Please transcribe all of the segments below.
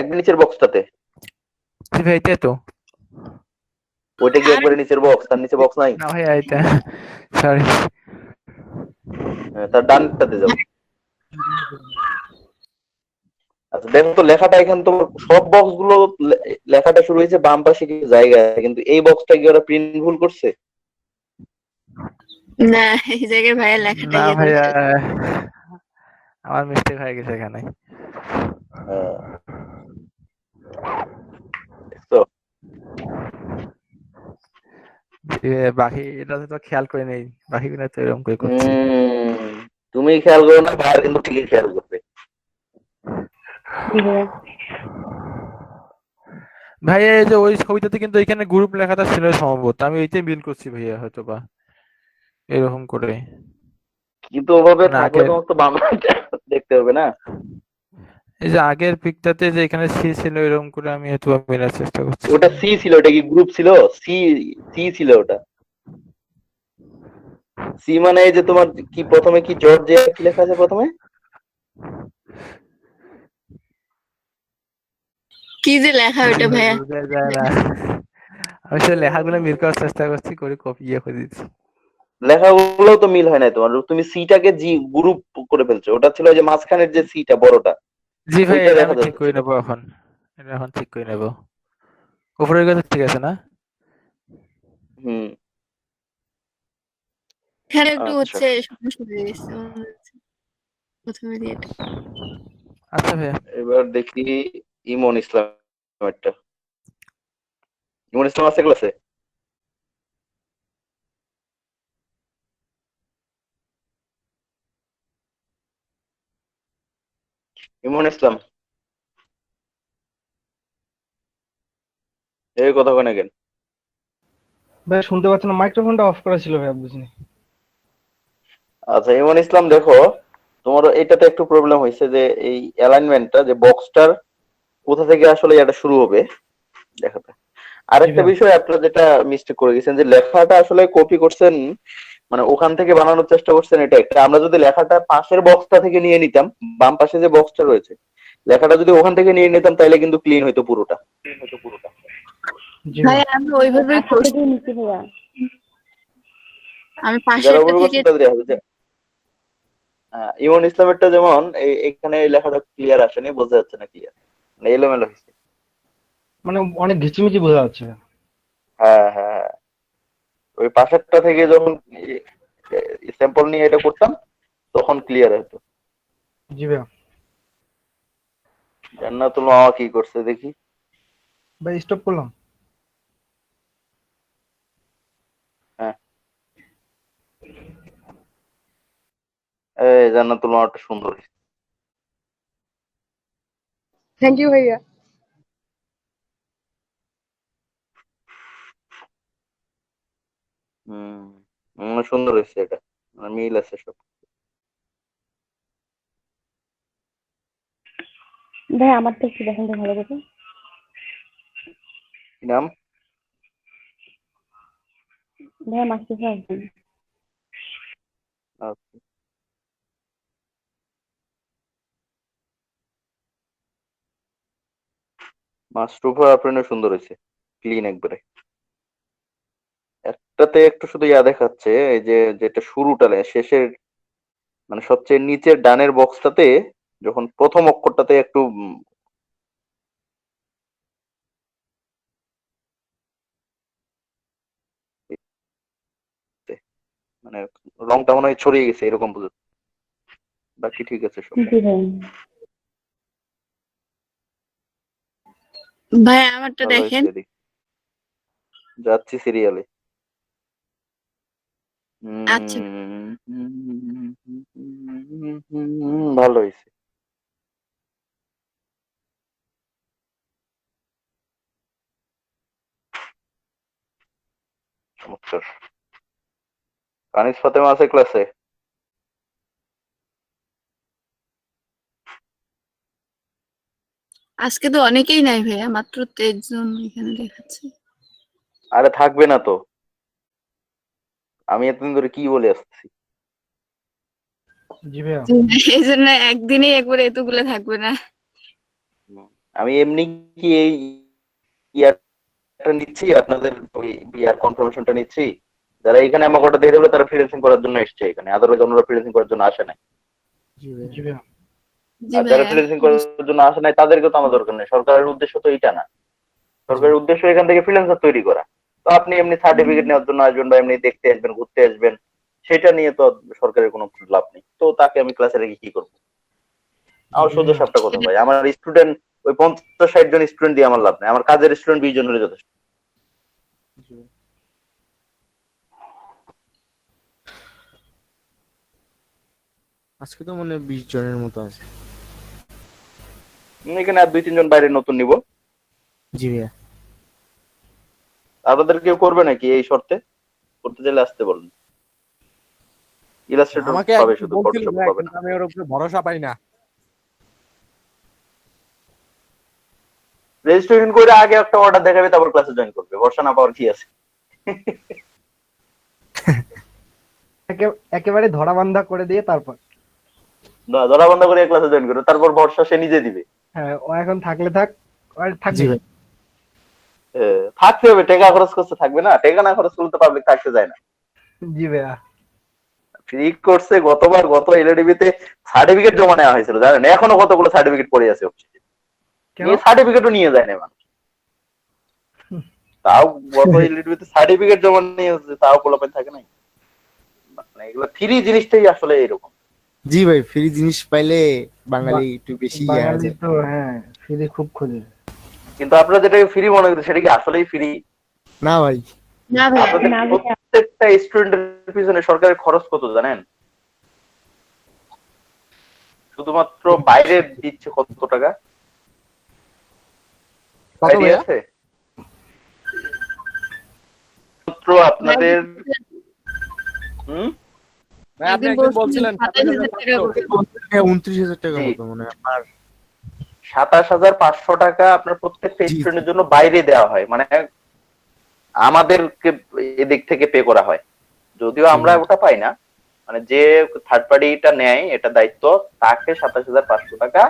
একবার নিচের বক্সটাতে জি ভাই এটাই তো। ওইটা কি একবারে নিচের বক্স? তার নিচে বক্স নাই? না ভাইয়া এটা সরি। তার ডানটাতে যাও। আচ্ছা দেখো তো লেখাটা এখানে তোমার সব বক্স গুলো লেখাটা শুরু হয়েছে বাম পাশে কিছু জায়গায়, কিন্তু এই বক্সটা কি ওরা প্রিন্ট ভুল করছে? না এই জায়গায় ভাইয়া লেখাটা না ইয়ে করে ভাইয়া ফেলছে। আমার মিস্টেক হয়ে গেছে এখানে। আহ, দেখছো? জি ভাইয়া, বাকি এটা তো খেয়াল করে নেই, বাকিগুলো তো এরকম করে করছি। তুমি খেয়াল করো না, ভাইয়া কিন্তু ঠিকই খেয়াল করবে। জি ভাইয়া। ভাইয়া এই যে ওই ছবিটাতে কিন্তু এখানে গ্রুপ লেখাটা ছিল সম্ভবত, আমি এইটাই মিল করছি ভাইয়া, হয়তো বা এরকম করে। কিন্তু ওভাবে মানে থাকলে আগের তোমার তো বাম দিকটা দেখতে হবে না। এই যে আগের পিকটাতে যে এখানে সি ছিল এরকম করে আমি হয়তো বা মেলার চেষ্টা করছি। ওটা সি ছিল, ওটা কি গ্রুপ ছিল? সি, সি ছিল ওটা। সি মানে এই যে তোমার কি প্রথমে কি জর্জিয়া কি লেখা আছে প্রথমে? কি যে লেখা জি ওটা ভাই ভাইয়া? বোঝা যায় না। আমি আসলে লেখাগুলো মিল করার চেষ্টা করছি, করে কপি করে দিচ্ছি। লেখাগুলো তো মিল হয় না তোমার, তুমি সিটাকে জি গ্রুপ করে ফেলছো। ওটা ছিল যে মাঝখানের যে সিটা বড়টা, জি ভাই ওইটা এটা দেখা আমি ঠিক করে যাচ্ছিল। নেবো এখন, এটা এখন ঠিক করে নেবো। উপরের কথা ঠিক আছে না? হুম। এখানে একটু আচ্ছা হচ্ছে সমস্যা হয়ে গেছে মনে হচ্ছে প্রথমে দিয়ে এটা। আচ্ছা ভাইয়া। এবার দেখি ইমন ইসলাম একটা। ইমন ইসলাম আছে ক্লাসে? ইমন ইসলাম এই কথা কয় না কেন? ভাই শুনতে পাচ্ছেন না, মাইক্রোফোনটা অফ করা ছিল ভাই, বুঝিনি। আচ্ছা ইমন ইসলাম দেখো, তোমার এটাতে একটু প্রবলেম হয়েছে যে এই অ্যালাইনমেন্টটা, যে বক্সটার কোথা থেকে আসলে এটা শুরু হবে দেখাতে। জি আরেকটা ভাই। বিষয় আপনারা যেটা মিস্টেক করে গেছেন, যে লেখাটা আসলে কপি করছেন, মানে ওখান থেকে বানানোর চেষ্টা করছেন, এটা একটা। আমরা যদি লেখাটা পাশের বক্সটা থেকে নিয়ে নিতাম, বাম পাশে যে বক্সটা রয়েছে, লেখাটা যদি ওখান থেকে নিয়ে নিতাম তাহলে কিন্তু ক্লিন হইতো পুরোটা। জি ভাই। ভাইয়া আমি ওইভাবেই করছি। আমি যারা পাশেরটা উপরে থেকে করছেন তাদের দেখা যাচ্ছে। ইমন ইসলামেরটা যেমন এখানে এই লেখাটা ক্লিয়ার আসেনি, বোঝা যাচ্ছে না ক্লিয়ার, মানে এলোমেলো হয়েছে। মানে অনেক ঘিচিমিচি বোঝা যাচ্ছে। হ্যাঁ হ্যাঁ হ্যাঁ। ওই পাশেরটা থেকে যখন স্যাম্পল নিয়ে এটা করতাম তখন ক্লিয়ার হতো। জি ভাই। জান্নাতুল মামা কি করছে দেখি। ভাই স্টপ করলাম। হ্যাঁ, এই জান্নাতুল মামাটা সুন্দর হয়েছে। থ্যাংক ইউ ভাইয়া। হুম, সুন্দর হয়েছে এটা, মানে মিল আছে সব। ভাই আমারটা একটু দেখেন তো ভালো করে। কি নাম? ভাই মাস্টার আসবেন। আচ্ছা, মাশরুফা আপনার সুন্দর হয়েছে, ক্লিন একবারে। একটাতে একটু শুধু ইয়া দেখাচ্ছে, এই যে যেটা শুরুটা শেষের, মানে সবচেয়ে নিচের ডানের বক্সটাতে যখন প্রথম অক্ষরটাতে একটু মানে রংটা মনে হয় ছড়িয়ে গেছে এরকম বুঝো। বাকি ঠিক আছে সব। জি ভাই। ভাইয়া আমারটা ভালো দেখেন। হয়েছে এদিক। যাচ্ছি সিরিয়ালে। আচ্ছা ভালো হয়েছে। চমৎকার। কানিস ফাতেমা আছে ক্লাসে? আজকে তো অনেকেই নাই ভাইয়া, মাত্র 23 জন এখানে দেখাচ্ছে। আরে থাকবে না তো, আমি এতদিন ধরে কি বলে আসছি। জি ভাইয়া। এই জন্য একদিনেই একবারে এতগুলো থাকবে না। আমি এমনি কি এই ইয়ারটা নিচ্ছি, আপনাদের ওই ইয়ার কনফার্মেশনটা নিচ্ছি। যারা এখানে আমাকে ওটা দিয়ে দেবে তারা ফ্রিল্যান্সিং করার জন্য এসছে এখানে, আদারওয়াইজ অন্যরা ফ্রিল্যান্সিং করার জন্য আসে না। জি ভাইয়া। জি আর যারা ভাইয়া ফ্রিল্যান্সিং করার জন্য আসে নাই তাদেরকে তো আমার দরকার নেই। সরকারের উদ্দেশ্য তো এটা না, সরকারের উদ্দেশ্য এখান থেকে ফ্রিল্যান্সার তৈরি করা। তো আপনি এমনি সার্টিফিকেট নেওয়ার জন্য আসবেন বা এমনি দেখতে আসবেন, ঘুরতে আসবেন, সেটা নিয়ে তো সরকারের কোনো লাভ নেই। তো তাকে আমি ক্লাসে রেখে কি করবো? আমার সোজা সাপটা কথা ভাই, আমার স্টুডেন্ট ওই 50-60 জন স্টুডেন্ট দিয়ে আমার লাভ নেই, আমার কাজের স্টুডেন্ট 20 জন হলে যথেষ্ট। আজকে তো মনে হয় 20 জনের মতো আছে। এখানে আর 2-3 জন বাইরে নতুন নিব। জি ভাইয়া। আপনাদের কেউ করবে নাকি এই শর্তে? করতে চাইলে আসতে বলুন। ইলাস্ট্রেটর আমাকে পাবে, একজন শুধু বলছিল ফটোশপ ভাই, পাবে না। কিন্তু আমি ওর উপরে ভরসা পাই না। রেজিস্ট্রেশন করে আগে একটা অর্ডার দেখাবে, তারপর ক্লাসে জয়েন করবে। ভরসা না পাওয়ার কি আছে? একেবারে ধরাবান্ধা করে দিয়ে তারপর না, ধরা বন্ধ করে ক্লাসে জয়েন করবে, তারপর ভরসা সে নিজে দিবে। হ্যাঁ, ও এখন থাকলে থাক, আর জি থাকবে। ভাই। থাকতে হবে, টাকা খরচ করতে থাকবে না। টাকা না খরচ করলে তো পাবলিক থাকতে যায় না। জি ভাইয়া। ফ্রি করছে গতবার, গত এলএডিবি তে সার্টিফিকেট জমা নেওয়া হয়েছিল জানেন, এখনো কতগুলো সার্টিফিকেট পড়ে আছে অফিসে। কেন? এই সার্টিফিকেটও নিয়ে যায় না মানুষ। তাও গত এলএডিবি তে সার্টিফিকেট জমা নিয়ে হচ্ছে, তাও পোলাপাইন থাকে নাই। মানে এগুলো ফ্রি জিনিসটাই আসলে এরকম। জি ভাই, ফ্রি জিনিস পাইলে বাঙালি একটু বেশি ইয়ে হয়ে বাঙালি যায়। তো হ্যাঁ ফ্রি খুব খোঁজে। কিন্তু আপনারা যেটাকে ফ্রি মনে করেন সেটা কি আসলেই ফ্রি? না ভাই। না ভাইয়া আপনাদের না ভাইয়া। প্রত্যেকটা স্টুডেন্টের পিছনে সরকারের খরচ কত জানেন? শুধুমাত্র বাইরে দিচ্ছে কত টাকা? কত আইডিয়া ভাইয়া? আছে? মাত্র আপনাদের ভাই আপনি একদিন একদিন বলছিলেন 27,000 টাকা করে। 29,000 টাকা জি। মতো মনে হয়। আর 27,500 টাকা আপনার প্রত্যেকটা জি, জি। স্টুডেন্টের জন্য বাইরে দেওয়া হয়, মানে আমাদেরকে এদিক থেকে পে করা হয়। যদিও আমরা ওটা পাই না, মানে যে থার্ড পার্টিটা নেয় এটা দায়িত্ব, তাকে 27,500 টাকা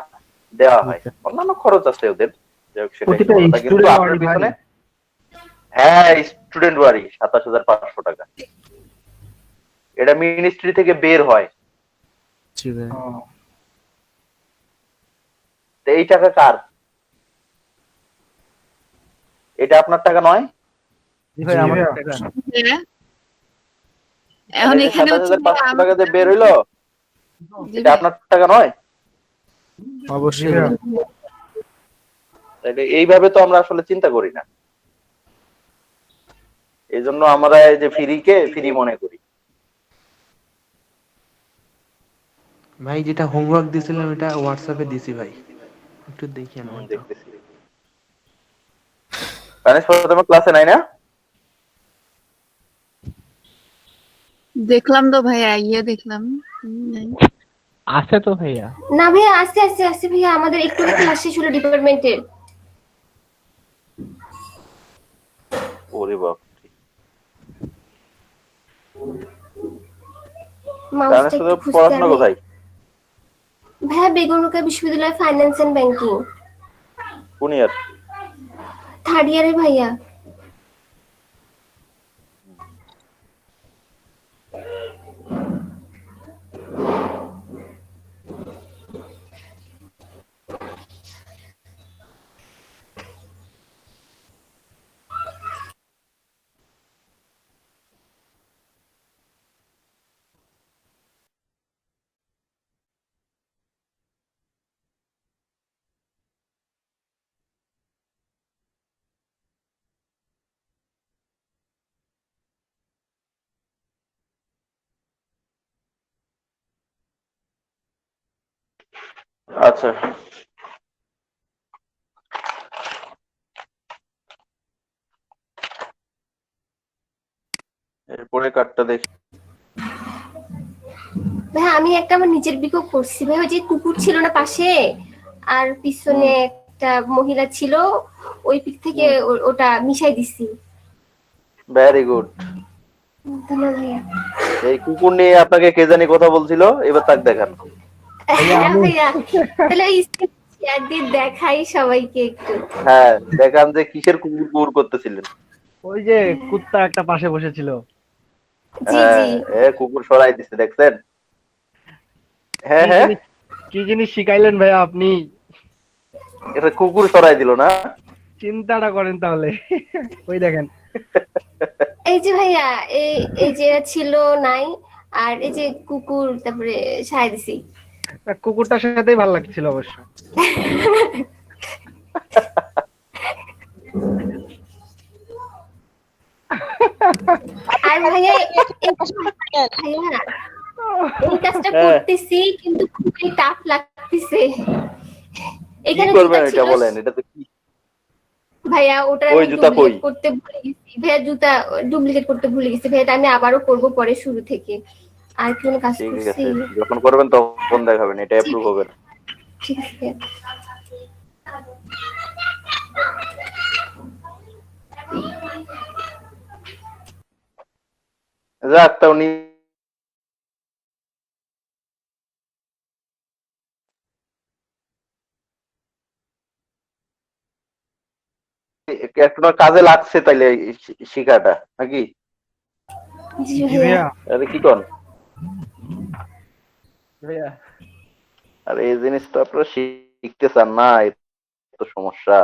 দেওয়া হয়। অন্যান্য খরচ আছে ওদের, যাই হোক সেটা প্রতিটা একটু আলাদা। কিন্তু স্টুডেন্ট আপনার পিছনে হ্যাঁ স্টুডেন্ট বাড়ি 27,500 টাকা, এটা মিনিস্ট্রি থেকে বের হয়। জি ভাই। তো এই টাকা কার? এটা আপনার টাকা নয়? জি ভাই, আমার টাকা। হ্যাঁ। এখন তাহলে এখানে হচ্ছে 27,500 টাকা যে বের হইলো, জি এটা ভাই। আপনার টাকা নয়? অবশ্যই জি ভাই। ভাই। তাইলে এইভাবে তো আমরা আসলে চিন্তা করি না। এই জন্য আমরা এই যে ফ্রিকে ফ্রি মনে করি। ভাই যেটা হোমওয়ার্ক দিয়েছিলাম এটা হোয়াটসঅ্যাপে দিছি ভাই, একটু দেখি না। দেখতেছি কানেক্ট প্রথমে ক্লাসে নাই না? দেখলাম তো ভাইয়া, দেখলাম। নাই। আছে তো ভাইয়া। না ভাইয়া, আস্তে আস্তে আস্তে ভাইয়া, আমাদের একটু ক্লাস শেষ হলো ডিপার্টমেন্টের। ওরে বাপ, মাউসটা একটু খুঁজতে পড়াশোনা হবে। কোথায়? ভাইয়া বেগম রোকেয়া বিশ্ববিদ্যালয় ফাইন্যান্স এন্ড ব্যাংকিং, কোন ইয়ার? 3rd ইয়ারে ভাইয়া। আচ্ছা, এরপরে কার্ডটা দেখি। ভাইয়া আমি একটা আমার নিজের বিকো করছি ভাই, ওই যে কুকুর ছিল না পাশে, আর পিছনে একটা মহিলা ছিল, ওই পিক থেকে ওটা মিশাই দিছি। Very good. ধন্যবাদ ভাইয়া। এই কুকুর নিয়ে আপনাকে কে জানি কথা বলছিল, এবার তাক দেখান। হ্যাঁ ভাইয়া, তাহলে ওই শেয়ার দিয়ে দেখাই সবাইকে একটু। হ্যাঁ, দেখান যে কিসের কুকুর কুকুর করতেছিলেন। ওই যে কুত্তা একটা পাশে বসেছিল। জি হ্যাঁ, জি কুকুর সরাই দিচ্ছে দেখছেন। হ্যাঁ কি হ্যাঁ, জিনিস কি জিনিস শিখাইলেন ভাইয়া আপনি? এটা কুকুর সরাই দিল না। চিন্তাটা করেন তাহলে। ওই দেখেন। এই যে ভাইয়া এই এই যে এরা ছিল নাই, আর এই যে কুকুর তারপরে সাই দিছি। কুকুরটার সাথেই ভালো লাগছিল অবশ্য। আর ভাইয়া ভাইয়া এই কাজটা হ্যাঁ। করতেছি কিন্তু খুবই টাফ লাগতেছে। কি এখানে করবেন জুতা এটা ছিল বলেন, এটা তো কি? ভাইয়া, ওটা ওই আমি জুতা কই? ডুপ্লিকেট করতে ভুলে গেছি ভাইয়া, জুতা ডুপ্লিকেট করতে ভুলে গেছি ভাইয়া, এটা আমি আবারও করব পরে শুরু থেকে। আর কি কোনো কাজ ঠিক করছি? আছে, যখন করবেন তখন দেখাবেন, এটা জি অ্যাপ্রুভ হবে না। ঠিক আছে ভাইয়া। যাক, তা উনি একটা কাজে লাগছে তাইলে শিখাটা নাকি? জি জি ভাইয়া। ভাইয়া। আরে কি কন? ভাইয়া আর এই জিনিসটা আপনারা শিখতে চান না, এই তো সমস্যা।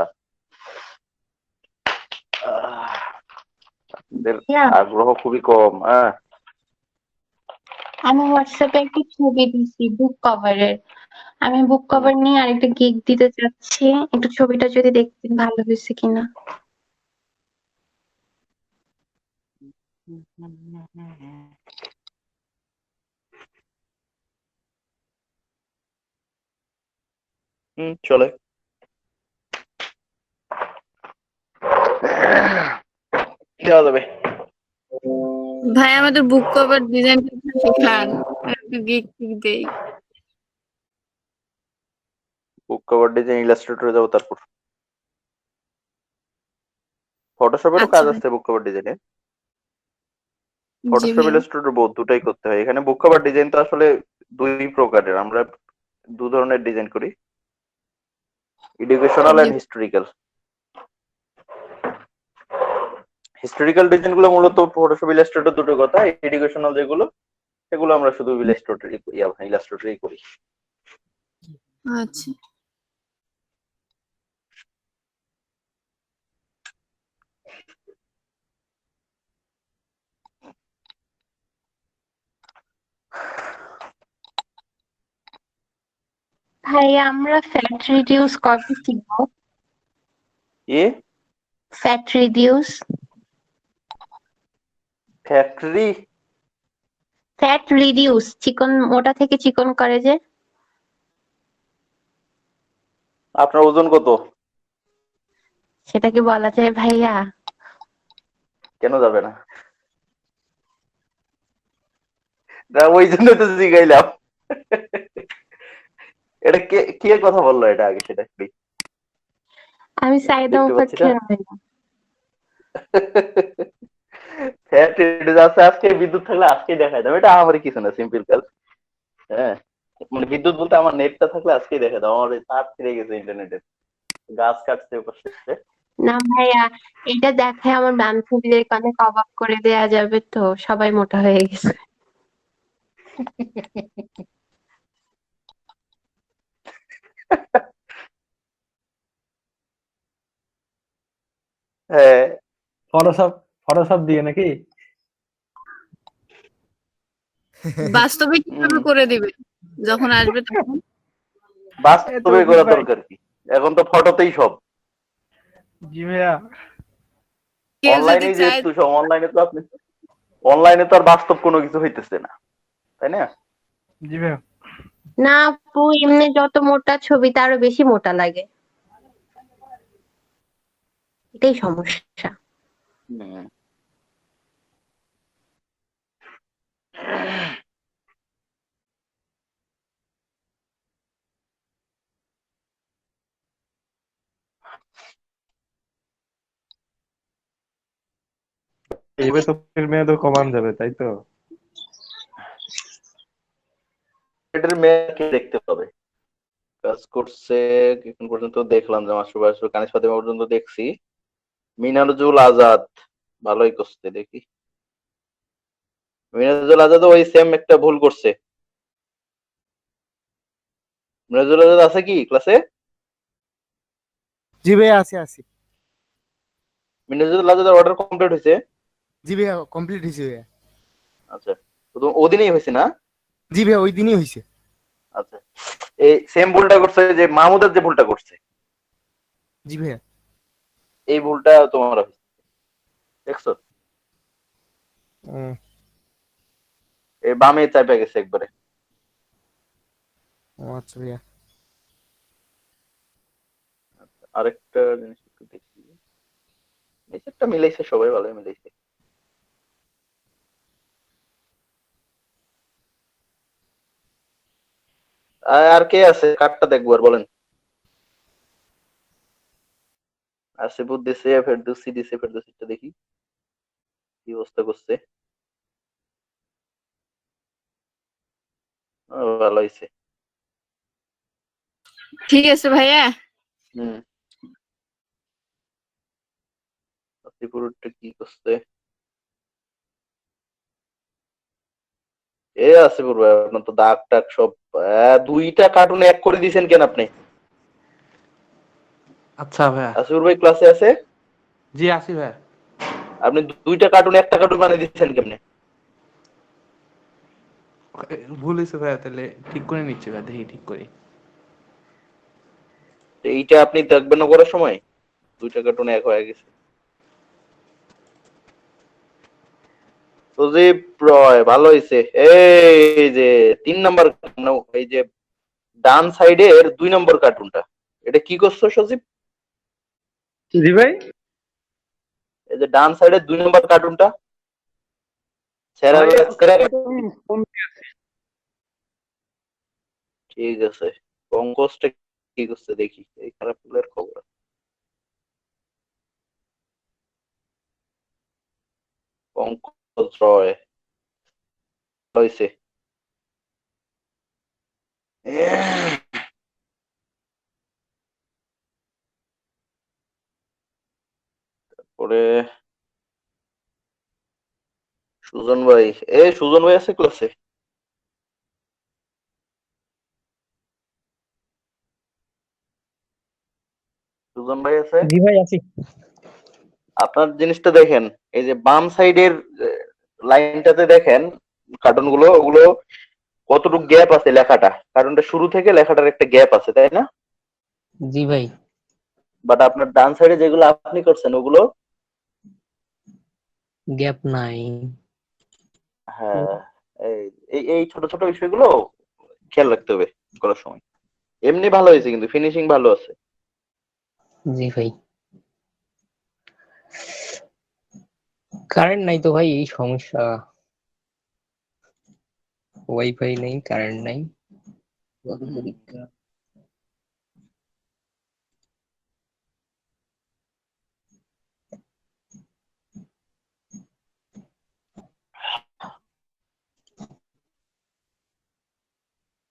আপনাদের আগ্রহ খুবই কম। হ্যাঁ, আমি হোয়াটসঅ্যাপে একটা ছবি দিছি বুক কভারের। আমি বুক কভার নিয়ে আরেকটা গিগ দিতে চাচ্ছি, একটু ছবিটা যদি দেখতেন ভালো হয়েছে কিনা। চলে। দেওয়া যাবে। ভাই আমাদের বুক কভার ডিজাইনটা শেখান, একটু গিগ টিক দেই। বুক কভার ডিজাইন ইলাস্ট্রেটরে যাবো, তারপর ফটোশপেরও আচ্ছা কাজ ভাই। আছে বুক কভার ডিজাইনে। জি ফটোশপ ভাইয়া। ইলাস্ট্রেটর বোথ দুটাই করতে হয়। এখানে বুক কভার ডিজাইন তো আসলে দুই প্রকারের, আমরা দু ধরনের ডিজাইন করি, এডুকেশনাল জি এন্ড হিস্টোরিক্যাল। হিস্টোরিক্যাল ডিজাইন গুলো মূলত ফটোশপ ইলাস্ট্রেটর দুটো কথা, এডুকেশনাল যেগুলো সেগুলো আমরা শুধু ইলাস্ট্রেটরই করি। আচ্ছা ভাই আমরা ফ্যাট রিডিউস কবে শিখবো? এ fat reduce factory, fat reduce চিকন, মোটা থেকে চিকন করে যে। আপনার ওজন কত? সেটা কি বলা যায় ভাইয়া? কেন যাবে না? না, ওই জন্য তো জিগাইলাম। এটা কে কে কথা বললো এটা আগে, সেটা একটু আমি সাইদা দেখতে পাচ্ছি না। মুফাজ্জল ভাইয়া। ফ্যাট রেডিউস আছে, আজকে বিদ্যুৎ থাকলে আজকেই দেখাই দাও। এটা আমার কিছু না, সিম্পল কাজ। হ্যাঁ, মানে বিদ্যুৎ বলতে আমার নেটটা থাকলে আজকেই দেখে দাও। আমার তার ছিঁড়ে গেছে ইন্টারনেটে, গাছ কাটছে পাশে। না ভাইয়া, এটা দেখায় আমার বান্ধবীদের কানে কবাব করে দেয়া যাবে, তো সবাই মোটা হয়ে গেছে। হ্যাঁ, ফটোশপ দিয়ে নাকি? বাস্তবে কিভাবে করে দিবে যখন আসবে তখন? বাস্তবে করা দরকার কি, এখন তো ফটোতেই সব। জি ভাইয়া। কেউ যদি অনলাইনে চায় যেহেতু সব, অনলাইনে তো আর বাস্তব কোনো কিছু হইতেছে না, তাই না? জি ভাইয়া। না আপু, এমনি যত মোটা ছবি তারও বেশি মোটা লাগে, এটাই সমস্যা। হুম। এইভাবে তো মেয়াদও কমান যাবে, তাই তো? এটার মেয়েকে দেখতে হবে, কাজ করছে এখন পর্যন্ত দেখলাম যে মাসুর ভাই আসলে কানিস ফাতেমা পর্যন্ত দেখছি। মিনারুল আজাদ ভালোই করছে দেখি। মিনারুল আজাদ ওই সেম একটা ভুল করছে। মিনারুল আজাদ আছে কি ক্লাসে? জি ভাইয়া আছে আছে। মিনারুল আজাদের অর্ডার কমপ্লিট হয়েছে? জি ভাইয়া কমপ্লিট হয়েছে ভাইয়া। আচ্ছা, তো ওদিনই হয়েছে না? জি ভাইয়া ওই দিনই হয়েছে। আচ্ছা, এই সেম ভুলটা করছে যে মাহমুদের যে ভুলটা করছে, জি ভাইয়া। এই ভুলটা তোমার হয়েছে, দেখছো? এই বামে চাপে গেছে একবারে। ও আচ্ছা ভাইয়া। আরেকটা জিনিস একটু দেখি, নিচেরটা মিলাইছে, সবাই ভালোই মিলাইছে। আর কে আছে কার্ডটা দেখবো আর বলেন। আসিফুদ দিছে, ফেরদৌসি দিছে, ফেরদৌসিটা দেখি কি অবস্থা করছে। ভালো হয়েছে। ঠিক আছে ভাইয়া। হম, আসিফুরটা কি করছে? এ আসিফুর ভাই আপনার তো দাগ টাগ সব দুইটা কার্টুনে এক করে দিয়েছেন কেন আপনি? আচ্ছা ভাইয়া। আসিফুর ভাই ক্লাসে আছে? জি আসি ভাইয়া। আপনি দুইটা কার্টুনে একটা কার্টুন বানিয়ে দিচ্ছেন কেমনে? ভুল হয়েছে ভাইয়া, তাহলে ঠিক করে নিচ্ছি ভাইয়া, দেখি ঠিক করি। এইটা আপনি দেখবেন না করার সময় দুইটা কার্টুনে এক হয়ে গেছে। সুদীপ রয় ভালো হয়েছে। এই যে 3 নাম্বার, এই যে ডান সাইডের 2 নম্বর কার্টুনটা, এটা কি করছো সজীব? জি ভাই। এই যে ডান সাইডের 2 নম্বর কার্টুনটা ঠিক আছে। পঙ্কজটা কি করছে দেখি, এই খারাপ ফুলের খবর। পঙ্কজ রয় হয়েছে। তারপরে সুজন ভাই, সুজন ভাই আছে ক্লাসে? সুজন ভাই আছে? জি ভাই আছি। আপনার জিনিসটা দেখেন, এই যে বাম সাইডের লাইনটাতে দেখেন কার্টুন গুলো, ওগুলো কতটুকু গ্যাপ আছে লেখাটা, কার্টুনটা শুরু থেকে লেখাটার একটা গ্যাপ আছে, তাই না? জি ভাই। বাট আপনার ডান সাইডে যেগুলো আপনি করছেন ওগুলো গ্যাপ নাই। হ্যাঁ, এই ছোট ছোট বিষয়গুলো খেয়াল রাখতে হবে করার সময়। এমনি ভালো হয়েছে, কিন্তু ফিনিশিং ভালো আছে। জি ভাই। কারেন্ট নাই তো ভাই, এই সমস্যা। ওয়াইফাই নেই, কারেন্ট নাই।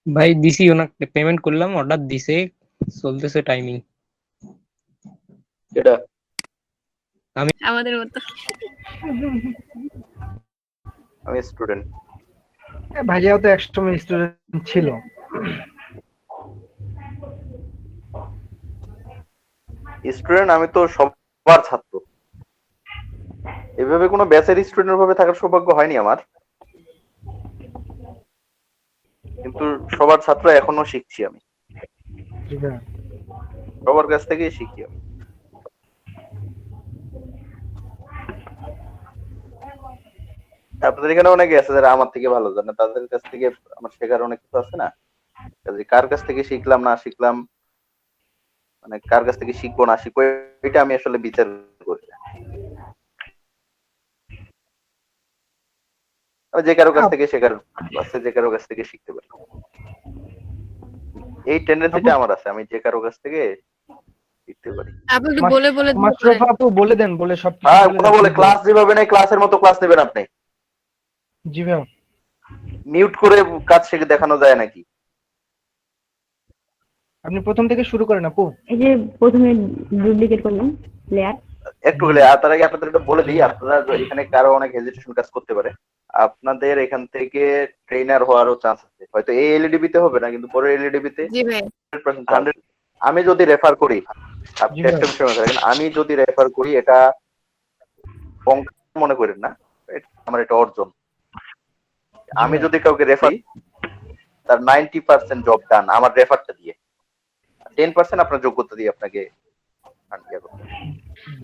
ভাই দিছি, ওনাকে পেমেন্ট করলাম, অর্ডার দিছে, চলতেছে টাইমিং। এটা আমাদের মতো। আমি স্টুডেন্ট। ভাইয়াও তো একসময় স্টুডেন্ট ছিল। স্টুডেন্ট আমি তো সবার ছাত্র, এভাবে কোনো ব্যাচের স্টুডেন্ট ভাবে থাকার সৌভাগ্য হয়নি আমার, কিন্তু সবার ছাত্র এখনো শিখছি আমি, সবার কাছ থেকেই শিখি আমি। আপনাদের এখানে অনেকে আছে যারা আমার থেকে ভালো জানে, তাদের কাছ থেকে আমার শেখার অনেক কিছু আছে না। কার কাছ থেকে শিখলাম না শিখলাম, মানে কার কাছ থেকে শিখবো না শিখবো, এটা আমি আসলে বিচার করি না। যে কারো কাছ থেকে শেখার আছে, যে কারো কাছ থেকে শিখতে পারি, এই টেন্ডেন্সিটা আমার আছে, আমি যে কারো কাছ থেকে শিখতে পারি। আপনি একটু বলে বলে মাশরাফ আপু বলে দেন, বলে সব হ্যাঁ, কথা বলে ক্লাস যেভাবে নেই ক্লাসের মতো ক্লাস নেবেন আপনি। জি ভাই। মিউট করে কাজ শিখে দেখানো যায় নাকি? আপনি প্রথম থেকে শুরু করেন আপু। এই যে প্রথমে ডুপ্লিকেট করলাম প্লেয়ার। একটু হলে তার আগে আপনাদের এটা বলে দিই, আপনারা এখানে কারো অনেক হেজিটেশন কাজ করতে পারে। আপনাদের এখান থেকে ট্রেনার হওয়ারও চান্স আছে, হয়তো এই এলইডিবি তে হবে না, কিন্তু পরের এলইডিবি তে জি ভাই 100%। আমি যদি রেফার করি, আপনি জি ভাই। একটা বিষয় মনে রাখেন, আমি যদি রেফার করি এটা অঙ্ক মনে করেন না, আমার এটা অর্জন। আমি যদি কাউকে রেফার, তার 90% জব ডান আমার রেফারটা দিয়ে, 10% আপনার যোগ্যতা দিয়ে আপনাকে ইয়ে করতে হবে।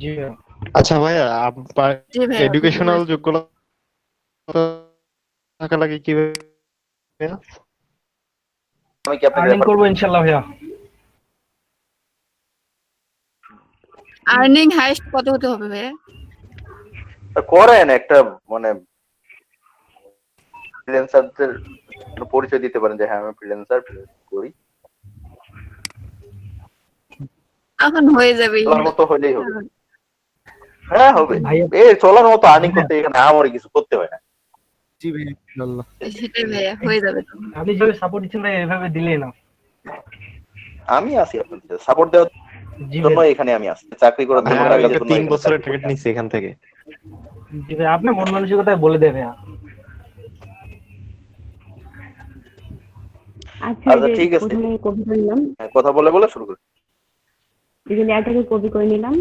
জি ভাই। আচ্ছা ভাইয়া, আপনার জি ভাই এডুকেশনাল যোগ্যতা থাকা লাগে কি ভাইয়া? আমি কি আপনাকে আর্নিং রেফার করবো ইনশাল্লাহ ভাইয়া। আর্নিং হাইস্ট কত হতে হবে ভাইয়া? করেন একটা মানে ফ্রিল্যান্সারদের পরিচয় দিতে পারেন যে হ্যাঁ আমি ফ্রিল্যান্সার করি, এখন হয়ে যাবে চলার মতো হলেই হবে। হ্যাঁ হবে ভাইয়া। এই চলার মতো আর্নিং করতে এখানে আমার কিছু করতে হয় না। জি ভাই ইনশাআল্লাহ। সেটাই ভাইয়া হয়ে যাবে তো। আপনি যেভাবে সাপোর্ট দিচ্ছেন ভাই এভাবে দিলেই না। আমি আছি আপনাদের সাপোর্ট দেওয়ার জি জন্য, ভাই। এখানে আমি আছি চাকরি করার জন্য। ভাইয়া, আমি টাকার তো জন্য 3 এখানে বছরের চাকরি টার্গেট করি না। নিচ্ছি এখান থেকে। জি ভাই, আপনার মন মানসিকতায় বলে দেবে ভাইয়া। আচ্ছা আচ্ছা, এই যে ঠিক আছে। প্রথমে কপি করে নিলাম, হ্যাঁ, কথা বলে বলে শুরু করি। এই যে লেয়ারটাকে কপি করে নিলাম,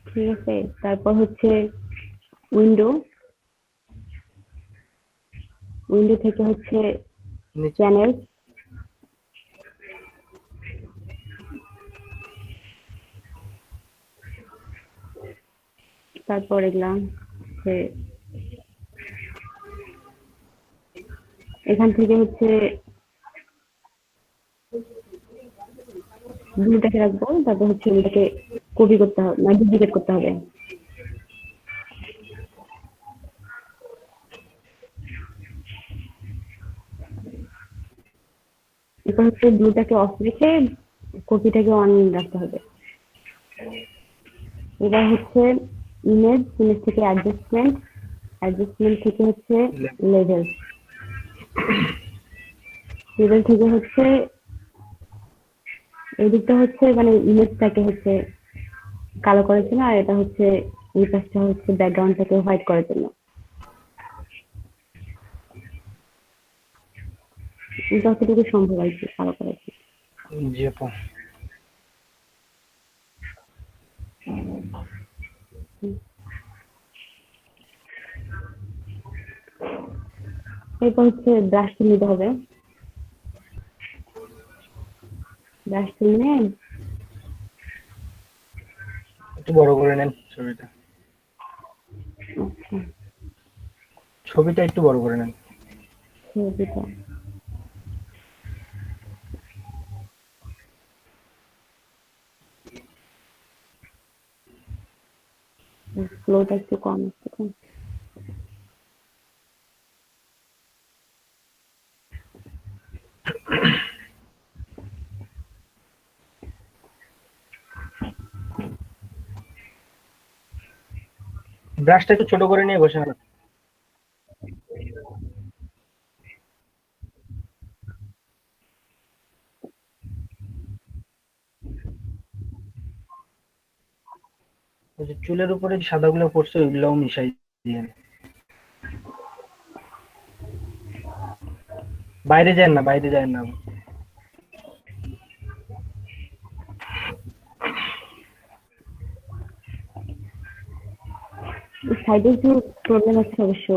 ঠিক আছে। তারপর হচ্ছে উইন্ডো, উইন্ডো থেকে হচ্ছে নিচে। চ্যানেল, তারপর এগুলা হচ্ছে এখান থেকে হচ্ছে ব্লুটাকে রাখবো, তারপর হচ্ছে এটাকে কপি করতে হবে না ডুপ্লিকেট করতে হবে। এরপর হচ্ছে ব্লুটাকে অফ রেখে কপিটাকে অন রাখতে হবে। এবার হচ্ছে ইমেজ, ইমেজ থেকে অ্যাডজাস্টমেন্ট, অ্যাডজাস্টমেন্ট থেকে হচ্ছে লেভেল, লেভেল থেকে হচ্ছে এই দিকটা হচ্ছে মানে ইমেজটাকে হচ্ছে কালো করার জন্য, আর এটা হচ্ছে এই পাশটা হচ্ছে ব্যাকগ্রাউন্ডটাকে হোয়াইট করার জন্য। যতটুকু সম্ভব আর কি কালো করার জন্য। জি আপু। এরপর হচ্ছে ব্রাশটা নিতে হবে, ব্রাশটা নিয়ে একটু বড় করে নেন ছবিটা। আচ্ছা ছবিটা একটু বড় করে নেন। ছবিটা ফ্লোটা একটু কম আসছে তো। ব্রাশটা একটু ছোট করে নিয়ে বসে নেন। ওই যে চুলের উপরে যে সাদাগুলো পড়ছে ওইগুলোও মিশাই দিয়ে। বাইরে যায় না, বাইরে যায় না। সাইডে একটু প্রবলেম আছে অবশ্য,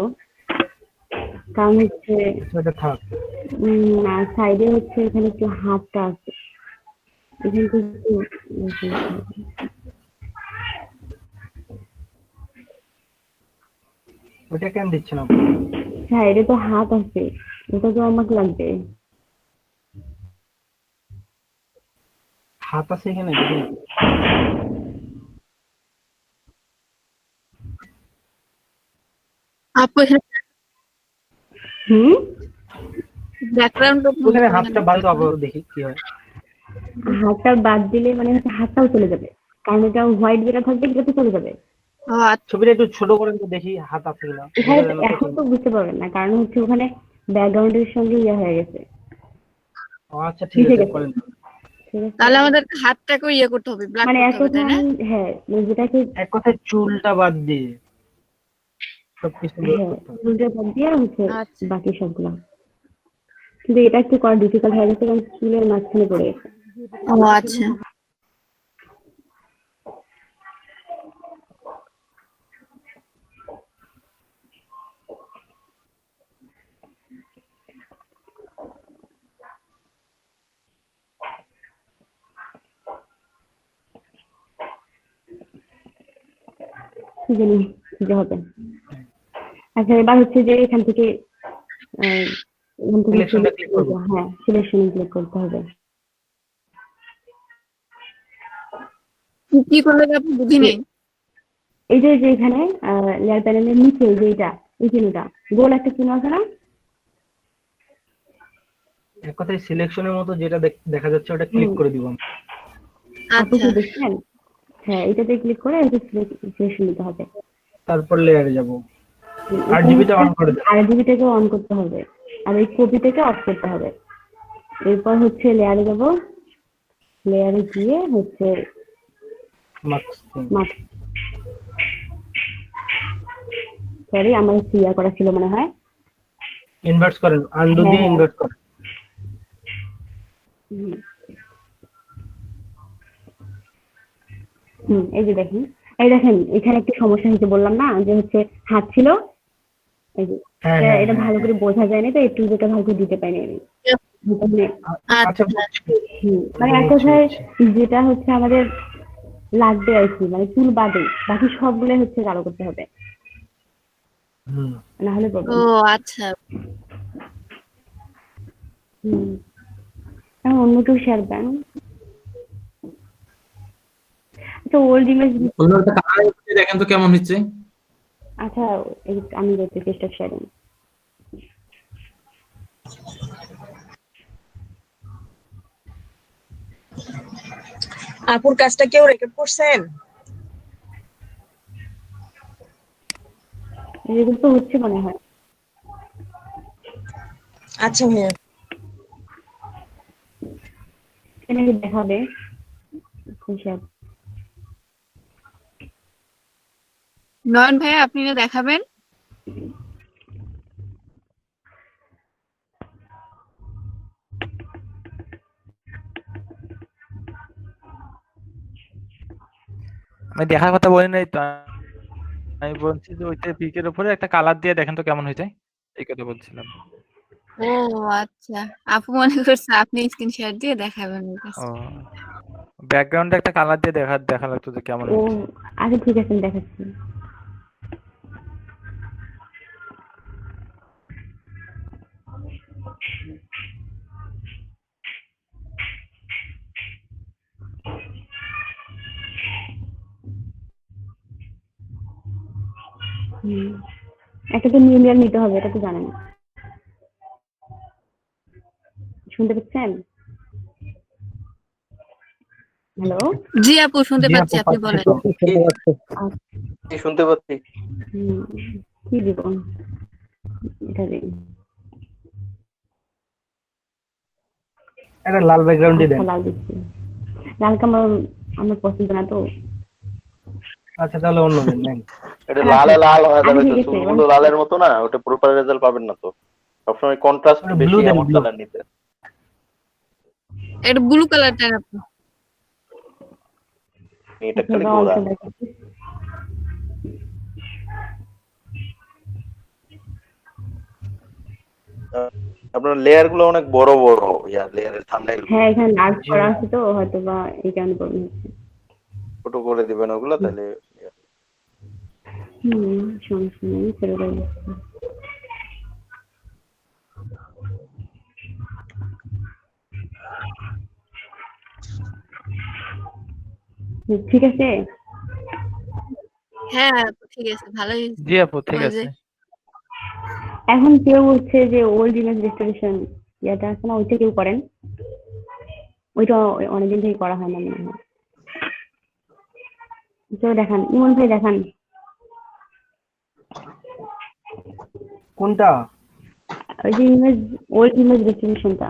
কারণ হচ্ছে ওটা থাক। না সাইডে হচ্ছে এখানে একটু হাতটা আছে, এখানে একটু ওটা কেন দিচ্ছে না? সাইডে তো হাত আছে, ওটা তো আমাকে লাগবে। হাত আছে এখানে দেখুন। আপু এখানে ব্যাকগ্রাউন্ড ওখানে হাতটা বাদ দাও, আবার দেখি কি হয়। হাতটা বাদ দিলে মানে হচ্ছে হাতটাও চলে যাবে, কারণ এটা হোয়াইট যেটা থাকবে সেটা তো চলে যাবে। ছবিটা একটু ছোট করে তো দেখি হাত আছে কিনা। হ্যাঁ এখন তো বুঝতে পারবেন না, কারণ হচ্ছে ওখানে ব্যাকগ্রাউন্ডের সঙ্গে ইয়ে হয়ে গেছে। আচ্ছা ঠিক মিশে আছে গেছে। করেন। ঠিক আছে? তাহলে আমাদের হাতটাকে ইয়ে করতে হবে, ব্লাক মানে এক করতে হবে, তাই কথায় না? হ্যাঁ, মানে যেটাকে এক কথায় চুলটা বাদ দিয়ে সবকিছু বের হ্যাঁ করতে হবে। চুলটা বাদ দিয়ে হচ্ছে আচ্ছা। বাকি সবগুলো। কিন্তু এটা একটু করা ডিফিকাল্ট হয়ে গেছে কারণ চুলের মাঝখানে পড়ে গেছে। ও আচ্ছা। কি জানি কি হবে। আচ্ছা এবার হচ্ছে যে এখান থেকে সিলেকশনটা ক্লিক করব। হ্যাঁ সিলেকশনে ক্লিক করতে হবে। কি করলে আপনি বুঝি নেই। এই যে এখানে লেয়ার প্যানেলের নিচে যে এই চিহ্নটা গোল একটা চিহ্ন আছে না? এক কথায় সিলেকশনের মতো যেটা দেখা যাচ্ছে ওটা ক্লিক করে দিব আমরা। আপনি আচ্ছা। কি দেখছেন? হ্যাঁ এটাতে ক্লিক করে সিলেকশন নিতে হবে। তারপর লেয়ারে যাব। আরজিবিটা অন করে দেব। আরজিবিটাকে অন করতে হবে আর এই কপিটাকে অফ করতে হবে। এরপর হচ্ছে লেয়ারে যাব, লেয়ারে গিয়ে হচ্ছে মার্কস সরি আমার ক্লিয়ার করা ছিল মনে হয়। ইনভার্ট করেন, আনডু দিয়ে হ্যাঁ। ইনভার্ট করেন। এই যে দেখেন এখানে একটু সমস্যা হয়েছে বললাম না যে হচ্ছে হাত ছিল এই যে এটা ভালো করে বোঝা যায় না তো একটু যেটা ভালো করে দিতে পারিনি আমি। আচ্ছা মানে এক কথায় যেটা হচ্ছে আমাদের লাগবে আর কি মানে চুল বাদে বাকি সবগুলো হচ্ছে কালো করতে হবে না হলে প্রবলেম। ও আচ্ছা। অন্য কেউ শেয়ার দেন। আচ্ছা ওল্ড ইমেজ দেখেন তো কেমন হচ্ছে। আচ্ছা আমি দেখতে চেষ্টা শেয়ারিং। আপুর কাজটা কেউ রেকর্ড করছেন? এগুলো তো হচ্ছে মনে হয়। আচ্ছা ভাইয়া এখানে দেখাবে নয়ন ভাইয়া আপনি না দেখাবেন। আমি দেখার কথা বলি নাই তো, আমি বলছি যে ওইটা পিকের উপরে একটা কালার দিয়ে দেখেন তো কেমন হয়ে যায়, এই কথা বলছিলাম। ও আচ্ছা, আপু মনে করছে আপনি স্ক্রিন শেয়ার দিয়ে দেখাবেন। ও ব্যাকগ্রাউন্ডে একটা কালার দিয়ে দেখা লাগতো যে কেমন ও হচ্ছে। আচ্ছা ঠিক আছে আমি দেখাচ্ছি। একটা তো নিউ লেয়ার নিতে হবে, এটা তো জানেন। শুনতে পাচ্ছেন? হ্যালো জি আপু শুনতে পাচ্ছি, আপনি বলেন। শুনতে পাচ্ছি। কি দিব এটা দিন, এটা লাল ব্যাকগ্রাউন্ডে দেন। লাল দিচ্ছি, লালটা আমার পছন্দ না তো। আচ্ছা তাহলে অন্য দেন। এটা লাল হয়ে যাবে তো, চুলগুলো লালের মতো না, ওটা প্রপার রেজাল্ট পাবেন না তো। সবসময় কন্ট্রাস্ট বেশি এমন কালার নিতে। এটা ব্লু কালারটা আপু। এটা খালি গোলা। আপনার লেয়ার গুলো অনেক বড় বড়, লেয়ারের থাম্বনেইল। হ্যাঁ এখানে লাল করা আছে তো হয়তো বা এই কারণে প্রবলেম হচ্ছে। ছোট করে দিবেন ওগুলো তাহলে। সমস্যা নেই, ছেড়ে দেবো। ঠিক আছে। হ্যাঁ আপু ঠিক আছে, ভালোই। জি আপু ঠিক আছে। এখন কেউ হচ্ছে যে ওল্ড ইমেজ রেস্টোরেশন যেটা আছে না ওইটা কেউ করেন? ওইটা অনেকদিন থেকে করা হয় না মনে হয়। কেউ দেখান, ইমন ভাই দেখান। কোনটা? ওই যে ইমেজ ওল্ড ইমেজ রেস্টোরেশনটা।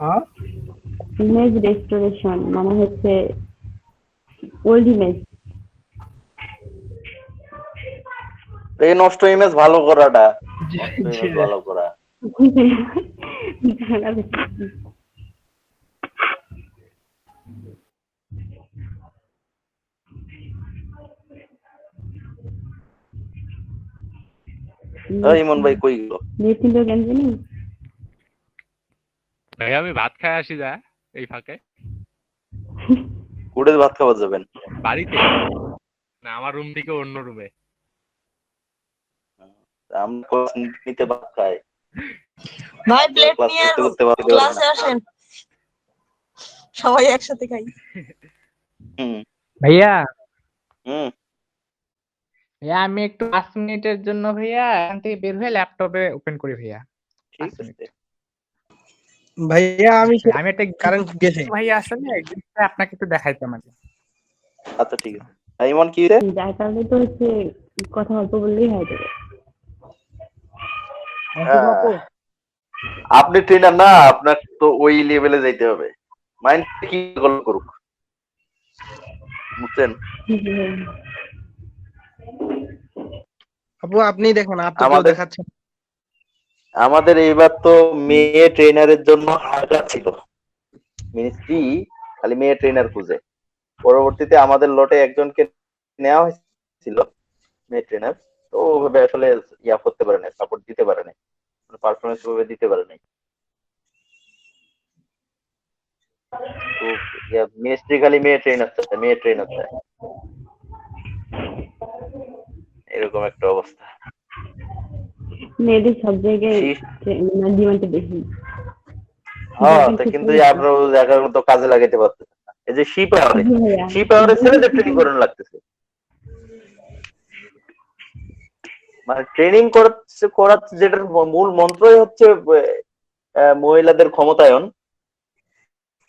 হ্যাঁ ইমেজ রেস্টোরেশন মানে হচ্ছে ওল্ড ইমেজ। এই নষ্ট ইমেজ ভালো করাটা, জি নষ্ট জি ইমেজ ভালো করা। ইমন ভাই কই গেল? নেতিন তো কেন জানি ভাই আমি ভাত খাই আসি যা এই ফাঁকে। কুড়ে ভাত খাওয়া যাবেন বাড়িতে না, আমার রুম থেকে অন্য রুমে। আমরা ক্লাস নিতে ভাত খাই, ভাই প্লেট ক্লাস নিয়ে করতে করতে ভাত খেতে পারি ক্লাসে না। আসেন, সবাই একসাথে খাই। হুম ভাইয়া হুম ভাইয়া আমি একটু 5 মিনিটের জন্য ভাইয়া এখান থেকে বের হয়ে ল্যাপটপে ওপেন করি ভাইয়া। ঠিক 5 আছে। মিনিট। ভাইয়া আমি আমি একটা কারেন্ট গেছে। ভাইয়া আসলে জিনিসটা আপনাকে একটু দেখাইতাম আর কি। আচ্ছা ঠিক আছে। ইমন কি রে? যার কারণে তো হচ্ছে কথা অল্প বললেই হয়ে যাবে। আপনি ট্রেনার না, আপনার তো ওই লেভেলে যাইতে হবে। মাইন্ড কি করুক, বুঝছেন? আপু আপনি দেখুন, আপনি তো আমাদের দেখাচ্ছেন। আমাদের এইবার তো মেয়ে ট্রেনারের জন্য হাজার ছিল, মিনিস্ট্রি খালি মেয়ে ট্রেনার খুঁজে। পরবর্তীতে আমাদের লটে একজনকে নেওয়া হয়েছিল মেয়ে ট্রেনার, তো ওভাবে আসলে ইয়া করতে পারে না, সাপোর্ট দিতে পারে না, পারফরমেন্স ভাবে দিতে পারে নাই। তো মিনিস্ট্রি খালি মেয়ে ট্রেনার চায়, মেয়ে ট্রেনার চায়, এরকম একটা অবস্থা। মেয়েদের সব জায়গায় ডিমান্ড বেশি। হ্যাঁ, কিন্তু আপনার জায়গার মতো কাজে লাগাইতে পারতেছে না। এই যে শি পাওয়ারে ছেলেদের ট্রেনিং করানো লাগতেছে, মানে ট্রেনিং করার যেটার মূল মন্ত্রই হচ্ছে মহিলাদের ক্ষমতায়ন,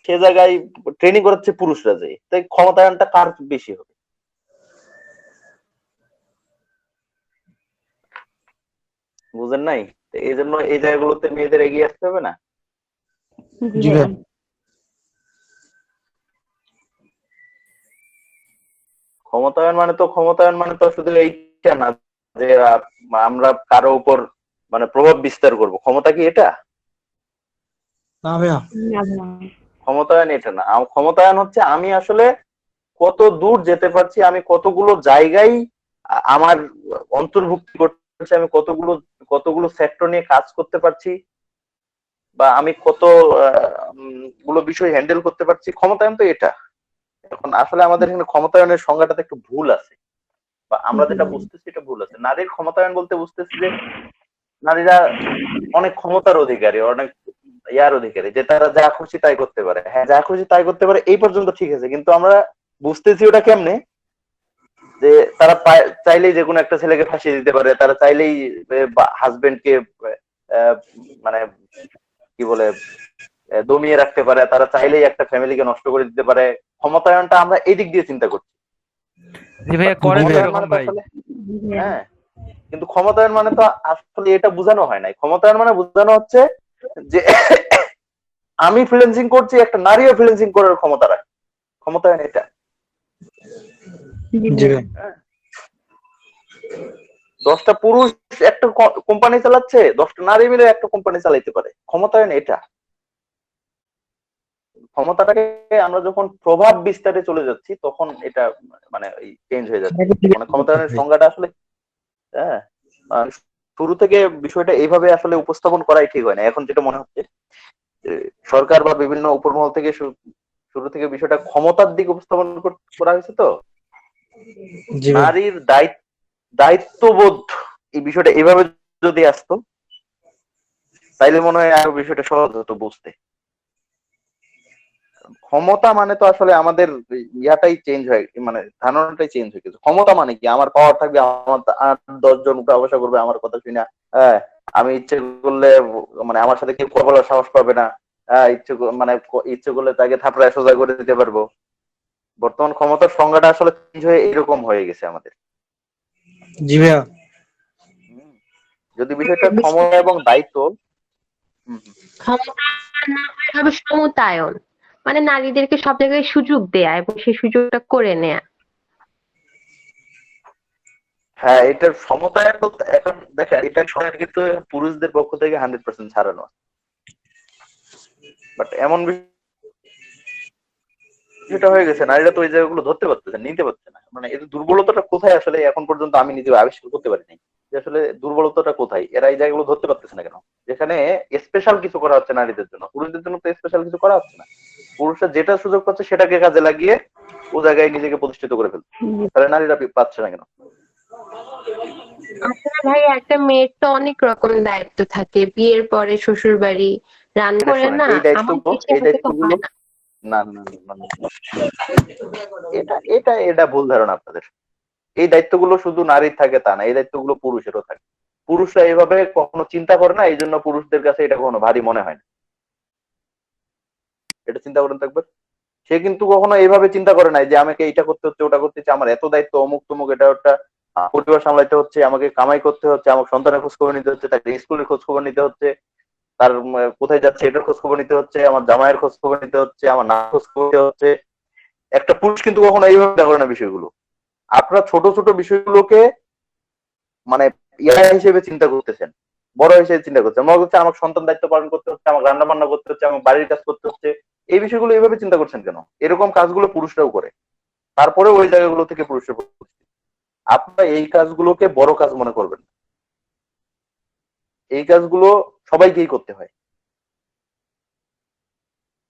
সে জায়গায় ট্রেনিং করাচ্ছে পুরুষরা, যে তাই ক্ষমতায়নটা কার বেশি হবে? বুঝেন নাই? এই জন্য এই জায়গাগুলোতে মেয়েদের এগিয়ে আসতে হবে না? ক্ষমতায়ন মানে তো শুধু এইটা না যে আমরা কারো উপর মানে প্রভাব বিস্তার করব। ক্ষমতা কি এটা? না ভাইয়া, ক্ষমতায়ন এটা না। ক্ষমতায়ন হচ্ছে আমি আসলে কত দূর যেতে পারছি, আমি কতগুলো জায়গায় আমার অন্তর্ভুক্তি করতে, আমি কতগুলো সেক্টর নিয়ে কাজ করতে পারছি, বা আমি কত গুলো বিষয় হ্যান্ডেল করতে পারছি। ক্ষমতায়ন তো এটা। এখন আসলে আমাদের এখানে ক্ষমতায়নের সংজ্ঞাটাতে একটু ভুল আছে, বা আমরা যেটা বুঝতেছি এটা ভুল আছে। নারীর ক্ষমতায়ন বলতে বুঝতেছি যে নারীরা অনেক ক্ষমতার অধিকারী, অনেক ইয়ার অধিকারী, যে তারা যা খুশি তাই করতে পারে। হ্যাঁ, যা খুশি তাই করতে পারে, এই পর্যন্ত ঠিক আছে। কিন্তু আমরা বুঝতেছি ওটা কেমনে, যে তারা চাইলেই যে কোনো একটা ছেলেকে ফাঁসিয়ে দিতে পারে, তারা চাইলেই হাজবেন্ডকে মানে কি বলে দমিয়ে রাখতে পারে, তারা চাইলেই একটা ফ্যামিলিকে নষ্ট করে দিতে পারে। ক্ষমতায়নটা আমরা এই দিক দিয়ে চিন্তা করছি। হ্যাঁ, কিন্তু ক্ষমতায়ন মানে তো আসলে এটা বোঝানো হয় নাই। ক্ষমতায়ন মানে বোঝানো হচ্ছে যে আমি ফ্রিল্যান্সিং করছি, একটা নারীও ফ্রিল্যান্সিং করার ক্ষমতা রাখে। ক্ষমতায়ন এটা। 10টা পুরুষ একটা কোম্পানি চালাচ্ছে, 10টা নারী মিলে একটা কোম্পানি চালাইতে পারে। ক্ষমতায়ন এটা। ক্ষমতাটাকে আমরা যখন প্রভাব বিস্তারে চলে যাচ্ছি, তখন এটা মানে চেঞ্জ হয়ে যাচ্ছে। মানে ক্ষমতায়নের সংজ্ঞাটা আসলে হ্যাঁ, শুরু থেকে বিষয়টা এইভাবে আসলে উপস্থাপন করাই ঠিক হয় না। এখন যেটা মনে হচ্ছে সরকার বা বিভিন্ন উপরমহল থেকে শুরু থেকে বিষয়টা ক্ষমতার দিকে উপস্থাপন করা হয়েছে। তো নারীর দায়িত্ববোধ, এই বিষয়টা এভাবে যদি আসতো, তাইলে মনে হয় আরো বিষয়টা সহজ হতো বুঝতে। ক্ষমতা মানে তো আসলে আমাদের ইয়াটাই চেঞ্জ হয়, মানে ধারণাটাই চেঞ্জ হয়ে গেছে। ক্ষমতা মানে কি? আমার পাওয়ার থাকবে, আমার 8-10 জন উঠা বসা করবে আমার কথা শুনে। হ্যাঁ, আমি ইচ্ছে করলে মানে আমার সাথে কেউ কথা বলার সাহস পাবে না। ইচ্ছে করলে তাকে থাপড়ায় সোজা করে দিতে পারবো। বর্তমান ক্ষমতার সংজ্ঞাটা আসলে চেঞ্জ হয়ে এরকম হয়ে গেছে আমাদের। জি ভাইয়া, যদি বিষয়টা ক্ষমতা এবং দায়িত্ব ক্ষমতা আর না হয় হবে সমতায়ন, মানে নারীদেরকে সব জায়গায় সুযোগ দেয়া এবং সেই সুযোগটা করে নেয়া। হ্যাঁ, এটার সমতায়ন বলতে এখন দেখেন এটা সময় কিন্তু পুরুষদের পক্ষ থেকে 100% ছাড়ানো, বাট এমন যেটা হয়ে গেছে নারীরা তো ওই জায়গাগুলো ধরতে পারতেছে না, নিতে পারছে না। মানে এর দুর্বলতাটা কোথায় আসলে এখন পর্যন্ত আমি নিজে আবিষ্কার করতে পারিনি যে আসলে দুর্বলতাটা কোথায়, এরা এই জায়গাগুলো ধরতে পারতেছে না কেন। যেখানে স্পেশাল কিছু করা হচ্ছে নারীদের জন্য, পুরুষদের জন্য তো স্পেশাল কিছু করা হচ্ছে না। পুরুষরা যেটা সুযোগ পাচ্ছে সেটাকে কাজে লাগিয়ে ও জায়গায় নিজেকে প্রতিষ্ঠিত করে ফেলছে, তাহলে নারীরা পাচ্ছে না কেন? আসলে ভাই একটা মেয়ের তো অনেক রকম দায়িত্ব থাকে, বিয়ের পরে শ্বশুর বাড়ি রান্না করে না, এই আমার দায়িত্বগুলো দেশের মতো তো হয় না। না না না, না, না। এটা এটা এটা ভুল ধারণা আপনাদের। এই দায়িত্বগুলো শুধু নারীর থাকে তা না, এই দায়িত্বগুলো পুরুষেরও থাকে। পুরুষরা এইভাবে কখনো চিন্তা করে না, এই জন্য পুরুষদের কাছে এটা কখনো ভারী মনে হয় না। এটা চিন্তা করেন থাকবে, সে কিন্তু কখনো এইভাবে চিন্তা করে নাই যে আমাকে এইটা করতে হচ্ছে, ওটা করতে হচ্ছে, আমার এত দায়িত্ব, অমুক তমুক, এটা ওটা, পরিবার সামলাইতে হচ্ছে, আমাকে কামাই করতে হচ্ছে, আমার সন্তানের খোঁজ খবর নিতে হচ্ছে, তাকে স্কুলের খোঁজ খবর নিতে হচ্ছে, তার কোথায় যাচ্ছে এটার খোঁজ খবর নিতে হচ্ছে, আমার জামাইয়ের খোঁজ খবর নিতে হচ্ছে, আমার না খোঁজ খবর নিতে হচ্ছে। একটা পুরুষ কিন্তু কখনো এইভাবে চিন্তা করে না বিষয়গুলো। আপনারা ছোট ছোট বিষয়গুলোকে মানে ইয়া হিসেবে চিন্তা করতেছেন, বড় হিসেবে চিন্তা করছেন। মনে হচ্ছে আমার সন্তান দায়িত্ব পালন করতে হচ্ছে, আমার রান্না বান্না করতে হচ্ছে, আমার বাড়ির কাজ করতে হচ্ছে। এই বিষয়গুলো এইভাবে চিন্তা করছেন কেন? এরকম কাজগুলো পুরুষরাও করে, তারপরে ওই জায়গাগুলো থেকে পুরুষের। আপনারা এই কাজগুলোকে বড় কাজ মনে করবেন, এই কাজগুলো সবাইকেই করতে হয়।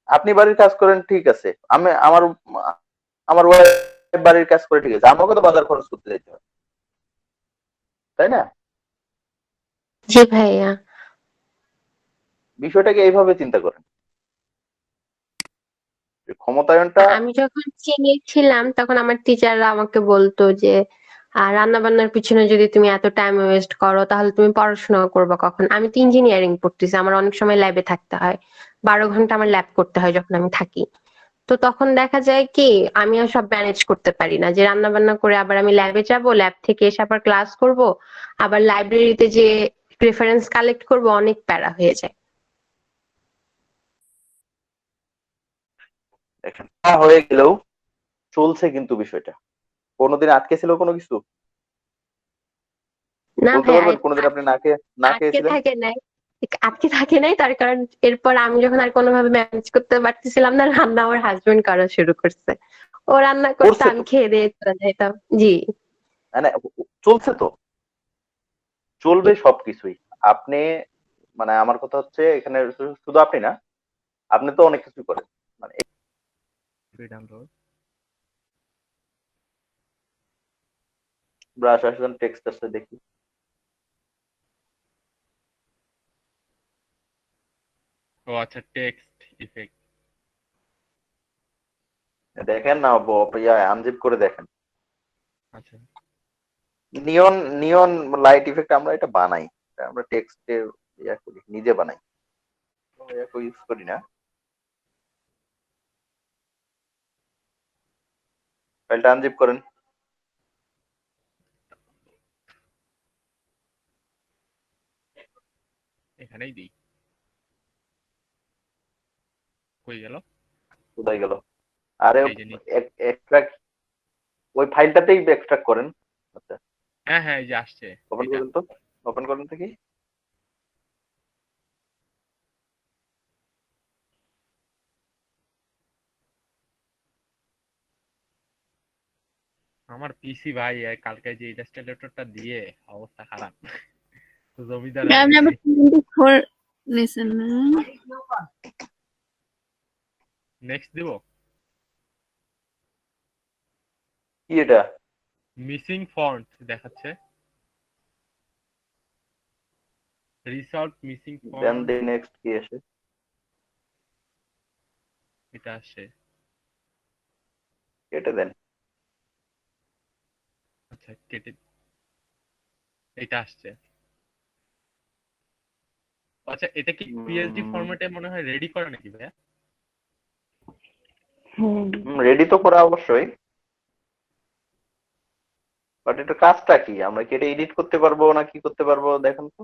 আপনি বাড়ির কাজ করেন ঠিক আছে, আমি আমার আমার ওয়াইফ বাড়ির কাজ করে ঠিক আছে, আমাকে তো বাজার খরচ করতে যেতে হয়, তাই না? জি ভাইয়া। বিষয়টাকে এইভাবে চিন্তা করেন। ক্ষমতায়নটা আমি যখন চীনে ছিলাম তখন আমার টিচাররা আমাকে বলতো যে রান্না বান্নার পিছনে যদি তুমি এত টাইম ওয়েস্ট করো তাহলে তুমি পড়াশোনা করবে কখন? আমি তো ইঞ্জিনিয়ারিং পড়তেছি, আমার অনেক সময় ল্যাবে থাকতে হয়, 12 ঘন্টা আমার ল্যাব করতে হয় যখন আমি থাকি। তো তখন দেখা যায় কি আমিও সব ম্যানেজ করতে পারি না, যে রান্না বান্না করে আবার আমি ল্যাবে যাব, ল্যাব থেকে এসে আবার ক্লাস করব, আবার লাইব্রেরিতে যে রেফারেন্স কালেক্ট করব, অনেক প্যারা হয়ে যায়। দেখেন হয়ে গেলেও চলছে কিন্তু বিষয়টা। কোনোদিন আটকে ছিল কোনো কিছু? না বলতে ভাই, পারবেন কোনোদিন আপনি না আটকে খেয়েছিলেন? থাকে নাই, আটকে থাকে নাই, তার কারণ এরপর আমি যখন আর কোনোভাবে ম্যানেজ করতে পারতেছিলাম না, রান্না আমার হাজবেন্ড করা শুরু করছে। ও রান্না করতে, করছে আমি তো, খেয়ে দিয়ে চলে যাইতাম। জি। মানে চলছে তো, চলবে সবকিছুই। আপনি মানে আমার কথা হচ্ছে এখানে শুধু আপনি না, আপনি তো অনেক কিছু করেন। মানে ব্রাশ আসলে টেক্সট আসছে দেখি। ও আচ্ছা, টেক্সট ইফেক্ট। দেখেন না, আনজিপ করে দেখেন। আচ্ছা, নিয়ন নিয়ন লাইট ইফেক্ট আমরা এটা বানাই, আমরা টেক্সটে ইয়া করি, নিজে বানাই, ইউজ করি না। ফাইলটা আনজিপ করেন। এখানেই দিই। কই গেল? কোথায় গেল? আরে এই যে এক্সট্রাক্ট, ওই ফাইলটাতেই এক্সট্রাক্ট করেন। আচ্ছা, হ্যাঁ হ্যাঁ, এই যে আসছে ওপেন এটা। করেন তো, ওপেন করেন থেকে। আমার পিসি ভাই কালকে যে ইলাস্ট্রেটরটা দিয়ে অবস্থা খারাপ, জমিদার হয়ে আপনি আবার গেছে। 24 নিছেন না? নেক্সট দিব। কি এটা? মিসিং ফন্ট দেখাচ্ছে, রিসল্ট মিসিং দেন ফন্ট, দে নেক্সট কি আসে? এটা আসছে। কেটে দেন। আচ্ছা কেটে, এটা আসছে। আচ্ছা, এটা কি পিএসডি ফরম্যাটে মনে হয় রেডি করা নাকি ভাইয়া? রেডি তো করা অবশ্যই, বাট এটা কাজটা কি? আমরা কি এটা এডিট করতে পারবো না কি করতে পারবো দেখেন তো।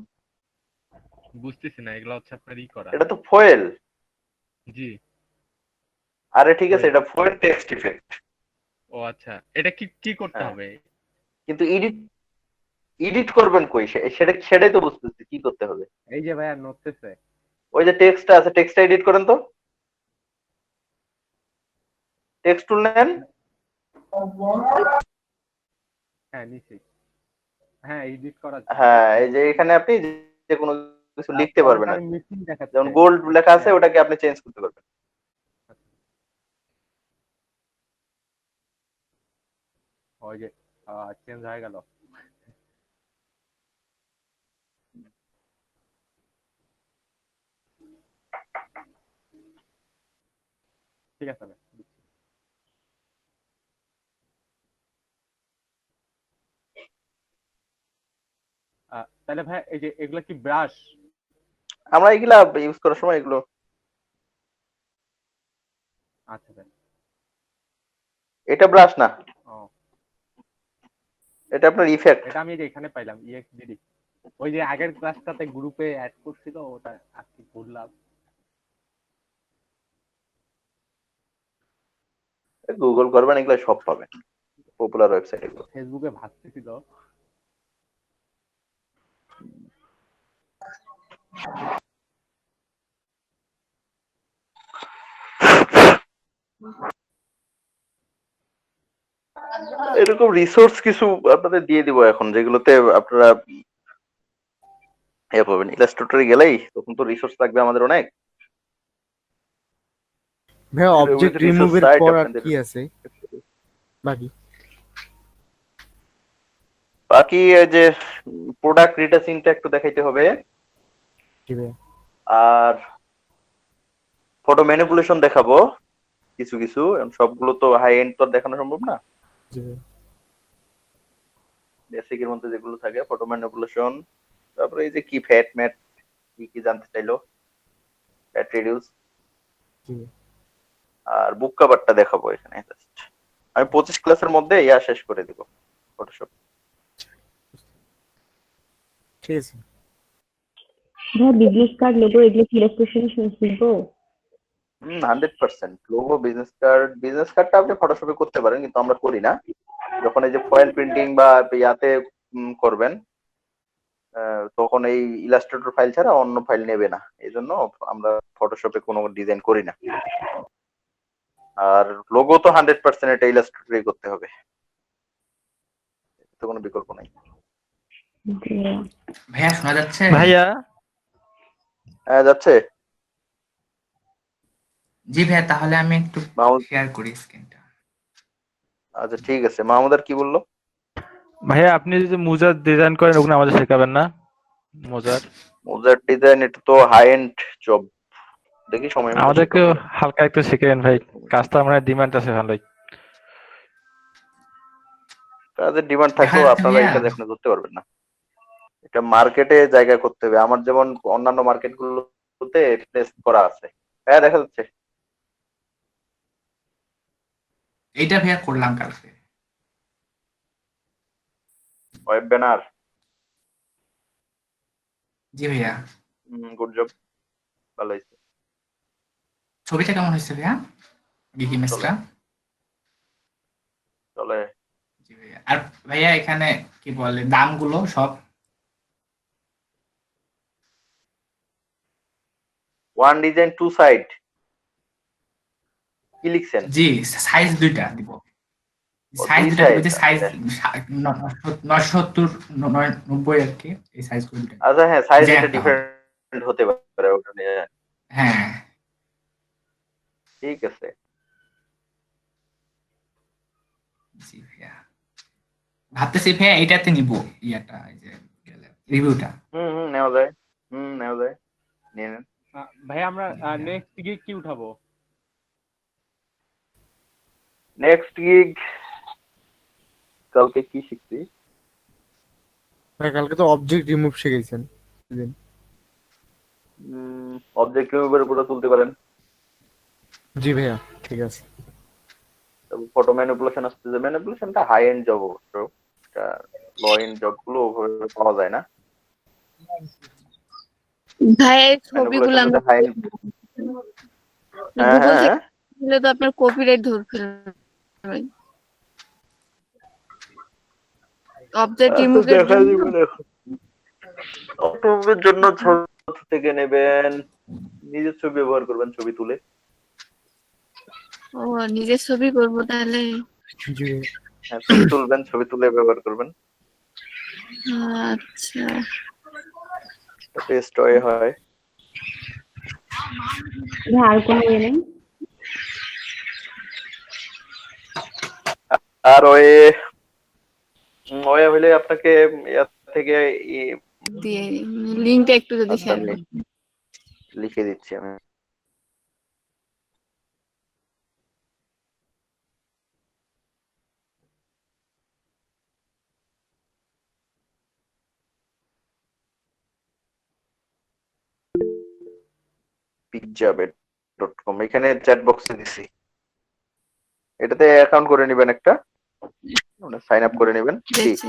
বুঝতেছি না, এগুলো হচ্ছে আপনার ই করা। এটা তো ফয়েল, জি। আরে ঠিক আছে, ওই এটা ফুল টেক্সট ইফেক্ট। ও আচ্ছা, এটা কি কি করতে হ্যাঁ, হবে? কিন্তু এডিট করবেন কই? সেটাই তো বুঝতেছি কি করতে হবে। এই যে ভাইয়া নড়তেছে। ওই যে টেক্সটটা আছে, টেক্সটটা এডিট করেন তো, টেক্সট টুল নেন। হ্যাঁ নিচে, হ্যাঁ এডিট করা যায়। হ্যাঁ, এই যে এখানে আপনি যে কোনো কিছু লিখতে পারবেন পরেরটা আর কি। মিসিং দেখাচ্ছে। যেমন গোল্ড লেখা আছে, ওটাকে আপনি চেঞ্জ করতে পারবেন। ওই যে চেঞ্জ হয়ে গেল। ঠিক আছে ভাই, দিচ্ছি। তাহলে ভাই এই যে এগুলা কি ব্রাশ? আমরা এগুলা ইউজ করার সময় এগুলো, আচ্ছা ভাই। এটা ব্রাশ না, ও এটা আপনার ইফেক্ট। এটা আমি এই যে এখানে পাইলাম EXDD। ওই যে আগের ক্লাসটাতে গ্রুপে অ্যাড করছিল, ওটা আজকে করলাম। গুগল করবেন, এগুলো সব পাবেন, পপুলার ওয়েবসাইট এগুলো। ফেসবুকে ভাসতেছিল। এরকম রিসোর্স কিছু আপনাদের দিয়ে দিব এখন, যেগুলোতে আপনারা ইয়ে পাবেন। ইলাস্ট্রেটরে গেলেই তখন তো রিসোর্স লাগবে আমাদের অনেক। ভাই অবজেক্ট রিমুভের পর আর কি আছে বাকি? বাকি এই যে প্রোডাক্ট রিটাচিংটা একটু দেখাইতে হবে, আর ফটো ম্যানিপুলেশন দেখাবো কিছু কিছু, সবগুলো তো হাই এন্ড তো দেখানো সম্ভব না। বেসিক এর মধ্যে যেগুলো থাকে, ফটো ম্যানিপুলেশন, তারপরে এই যে কি ফ্যাট ম্যাট কি কি জানতে চাইলো, ফ্যাট রিডিউস, আর বুক কভারটা দেখাবো এখানে। আমি 25 ক্লাসের মধ্যে ইয়া শেষ করে দিব ফটোশপ। ঠিক আছে ভাই বিজনেস কার্ড লোগো এগুলো কি ইলাস্ট্রেশন শিখবো? 100% লোগো, বিজনেস কার্ডটা আপনি ফটোশপে করতে পারেন, কিন্তু আমরা করি না। যখন এই যে ফয়েল প্রিন্টিং বা ইয়াতে করবেন, তখন এই ইলাস্ট্রেটর ফাইল ছাড়া অন্য ফাইল নেবে না, এই জন্য আমরা ফটোশপে কোনো ডিজাইন করি না। আর লোগো তো 100% এটা ইলাস্ট্রেটরই করতে হবে, তো কোনো বিকল্প নাই। ভাইয়া শোনা যাচ্ছে? ভাইয়া হ্যাঁ যাচ্ছে। জি ভাইয়া, তাহলে আমি একটু শেয়ার করি স্ক্রিনটা। আচ্ছা ঠিক আছে, মাহমুদার কি বললো? ভাইয়া আপনি যদি মোজার ডিজাইন করেন, ওগুলো আমাদের শেখাবেন না? মোজার ডিজাইন এটা তো হাই এন্ড জব, দেখি সময় মতো আমাদেরকে হালকা একটু শিখেন ভাই, কাজটা আমরা ডিমান্ড আছে ভালোই। কাজের ডিমান্ড থাকলেও আপনারা এই কাজ এখন করতে পারবেন না, এটা মার্কেটে জায়গা করতে হবে। আমার যেমন অন্যান্য মার্কেট গুলোতে প্লেস করা আছে। হ্যাঁ দেখা যাচ্ছে। এইটা ভাইয়া করলাম কালকে। Web banner. জি ভাইয়া। গুড জব, ভালো হয়েছে। ছবিটা কেমন হয়েছে ভাইয়া? গিকি মেসটা চলে। জি ভাইয়া। আর ভাইয়া এখানে কি বলে দামগুলো সব? ওয়ান ডিজাইন টু সাইড কি লিখছেন? জি, সাইজ দুইটা দিব। সাইজ দুইটা দিব, সাইজ 970 990 আর কি, এই সাইজ গুলো দুইটা। আচ্ছা হ্যাঁ, সাইজ এটা ডিফারেন্ট হতে পারে, ওটা নিয়ে। হ্যাঁ ঠিক আছে। জি ভাইয়া, ভাবতেছি ভাইয়া এইটাতে নিব ইয়াটা, এই যে রিভিউটা। নেওয়া যায়, নেওয়া যায়, নিয়ে নেন। ভাই আমরা নেক্সট গিগ কি উঠাবো? নেক্সট গিগ কালকে কি শিখছি? কালকে তো অবজেক্ট রিমুভ শিখেছেন। অবজেক্ট রিমুভের উপরে তুলতে পারেন। জি ভাইয়া ঠিক আছে। ফটো ম্যানিপুলেশন আসছে, যে ম্যানিপুলেশনটা হাই এন্ড জব, অবশ্য এটা লো এন্ড জব গুলো ওভাবে পাওয়া যায় না। ভাই ছবিগুলো আমরা হ্যাঁ গুগল হ্যাঁ থেকে দিলে তো আপনার কপিরাইট ধরে ফেলবে। অবজেক্ট রিমুভের দেখা জন্য যাবে না এখন। অটোমুভের জন্য ছবি থেকে নেবেন, নিজের ছবি ব্যবহার করবেন ছবি তুলে। ও নিজের ছবি করবো তাহলে। হ্যাঁ, ছবি তুলবেন, ছবি তুলে ব্যবহার করবেন। আচ্ছা পেস্ট হয়ে হয়। আর কোনো ইয়ে নেই? আর ওয়ে হইলে আপনাকে ইয়ার থেকে দিয়ে লিংকটা একটু যদি শেয়ার আমি করতেন। লিখে দিচ্ছি আমি। pizzabed.com এখানে চ্যাট বক্সে দিছি। এটাতে অ্যাকাউন্ট করে নেবেন, একটা সাইন আপ করে নেবেন। দেখছি।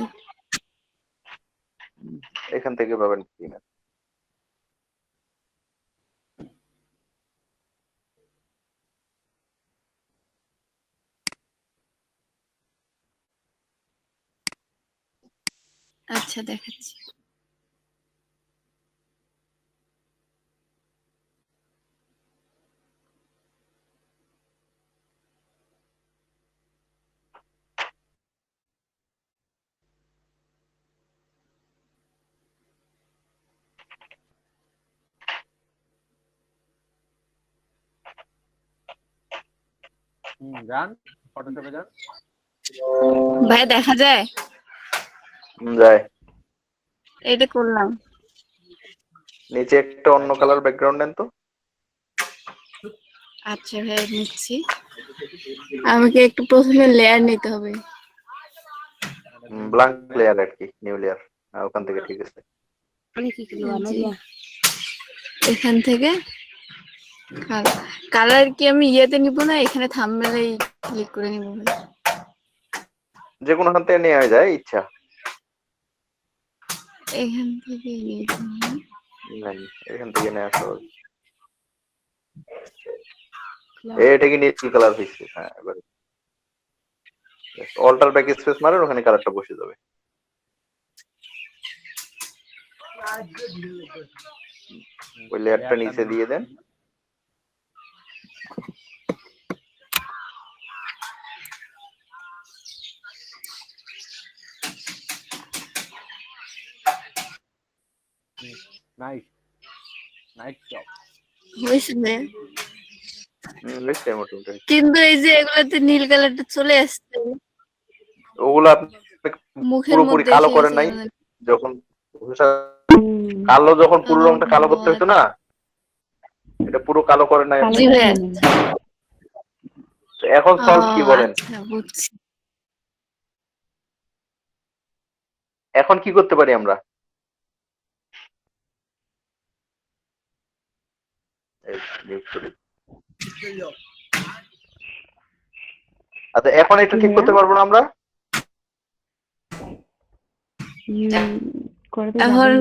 এখান থেকে পাবেন কিনা। আচ্ছা দেখাচ্ছি। যান ফটোশপে যান। ভাই দেখা যায়? যায়। এটা করলাম। নিচে একটা অন্য কালার ব্যাকগ্রাউন্ড নেন তো। আচ্ছা ভাই নিচ্ছি। আমাকে একটু প্রথমে লেয়ার নিতে হবে। ব্ল্যাঙ্ক লেয়ার আর কি, নিউ লেয়ার। ওখান থেকে ঠিক আছে। জি। এখান থেকে কালার কি আমি ইয়েতে নিব না এখানে থাম্বনেইলে ক্লিক করে নিব? যে কোনো হাতে নেওয়া যায় ইচ্ছা। এখান থেকে নিয়ে এখান থেকে নেওয়া সহজ। এটা কি নিচে কালার হইছে? হ্যাঁ এবারে অল্টার ব্যাক স্পেস মারেন, ওখানে কালারটা বসে যাবে। ওই লেয়ারটা নিচে দিয়ে দেন। Nice nice job. হয়েছে মোটামুটি। কিন্তু এই যে এগুলাতে নীল কালারটা চলে আসছে, ওগুলো আপনি মুখের পুরোপুরি মধ্যে কালো এসে করেন গেছে নাই? মানে। যখন কালো, যখন পুরো রংটা কালো করতে হতো না, এটা পুরো কালো করেন নাই আপনি? জি ভাইয়া। এখন সলভ কি বলেন? আচ্ছা বুঝছি। এখন কি করতে পারি আমরা? আচ্ছা এখন এটা ঠিক করতে পারবো না আমরা? এখন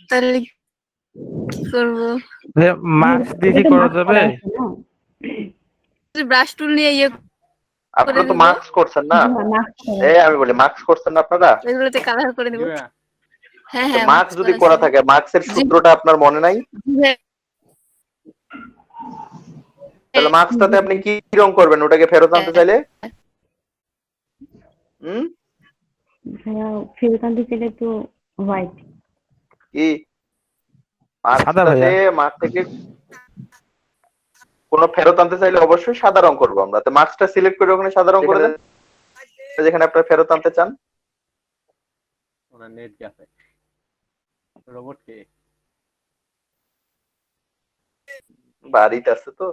তাহলে কি করবো? মাস্ক দিয়ে কি করা যাবে? ব্রাশ টুল নিয়ে ইয়ে আপনারা তো মাস্ক করছেন না? আমি বলি মাস্ক করছেন না আপনারা? এগুলোতে কালার করে দেব। হ্যাঁ হ্যাঁ মাস্ক যদি করা থাকে, মাস্কের সূত্রটা আপনার মনে নাই? তাহলে মাস্কটাতে আপনি কি রং করবেন ওটাকে ফেরত আনতে চাইলে? ফেরত আনতে চাইলে তো হোয়াইট। কি মাস্কটাতে মাস্ক থেকে কোন ফেরত আনতে চাইলে অবশ্যই সাদা রং করবো আমরা। তো মাস্কটা সিলেক্ট করে ওখানে সাদা রং করে দেন যেখানে আপনারা ফেরত আনতে চান। ওনার নেট গেছে। রোবট কে? বাড়িতে আছে তো।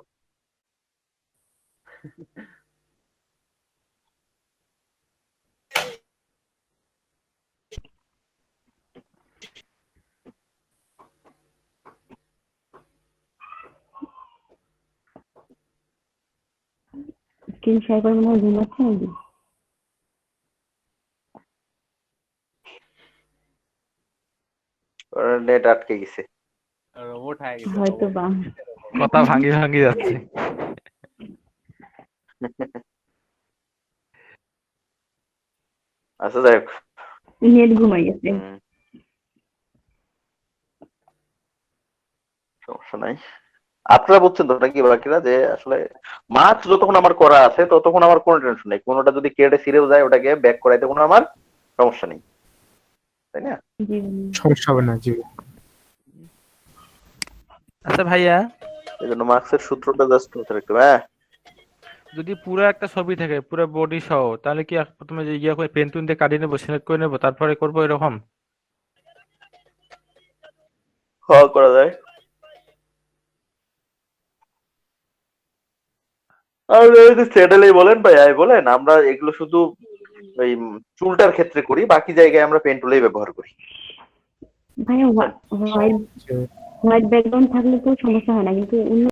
স্ক্রিন শেয়ার করে মনে হয় ঘুমাচ্ছে নাকি? নেট আটকে গেছে। রোবট হয়ে গেছে। হয়তো বা কথা ভাঙি ভাঙি যাচ্ছে। আচ্ছা যাই হোক। নেট ঘুমাই গেছে। সমস্যা নাই। আপনারা বুঝছেন তো নাকি বাকিরা, যে আসলে মাছ যতক্ষণ আমার করা আছে ততক্ষণ আমার কোনো টেনশন নেই। কোনোটা যদি কেটে ছিঁড়েও যায় ওটাকে ব্যাক করাইতে কোনো আমার সমস্যা নেই, তাই না? সমস্যা হবে না, জি। আচ্ছা ভাইয়া, এই জন্য মার্কসের সূত্রটা জাস্ট একটু যদি পুরো একটা ছবি থাকে পুরো বডি সহ, তাহলে কি প্রথমে যে ইয়া করে পেন টুন দিয়ে কাটিয়ে নেবো, সিলেক্ট করে নেবো, তারপরে করবো এরকম? করা যায়। আর স্যাডেলেই বলেন বা আই বলেন, আমরা এগুলো শুধু ওই চুলটার ক্ষেত্রে করি, বাকি জায়গায় আমরা পেন টুলেই ব্যবহার করি। ভাইয়া হোয়াইট ব্যাকগ্রাউন্ড থাকলে তো সমস্যা হয় না, কিন্তু অন্য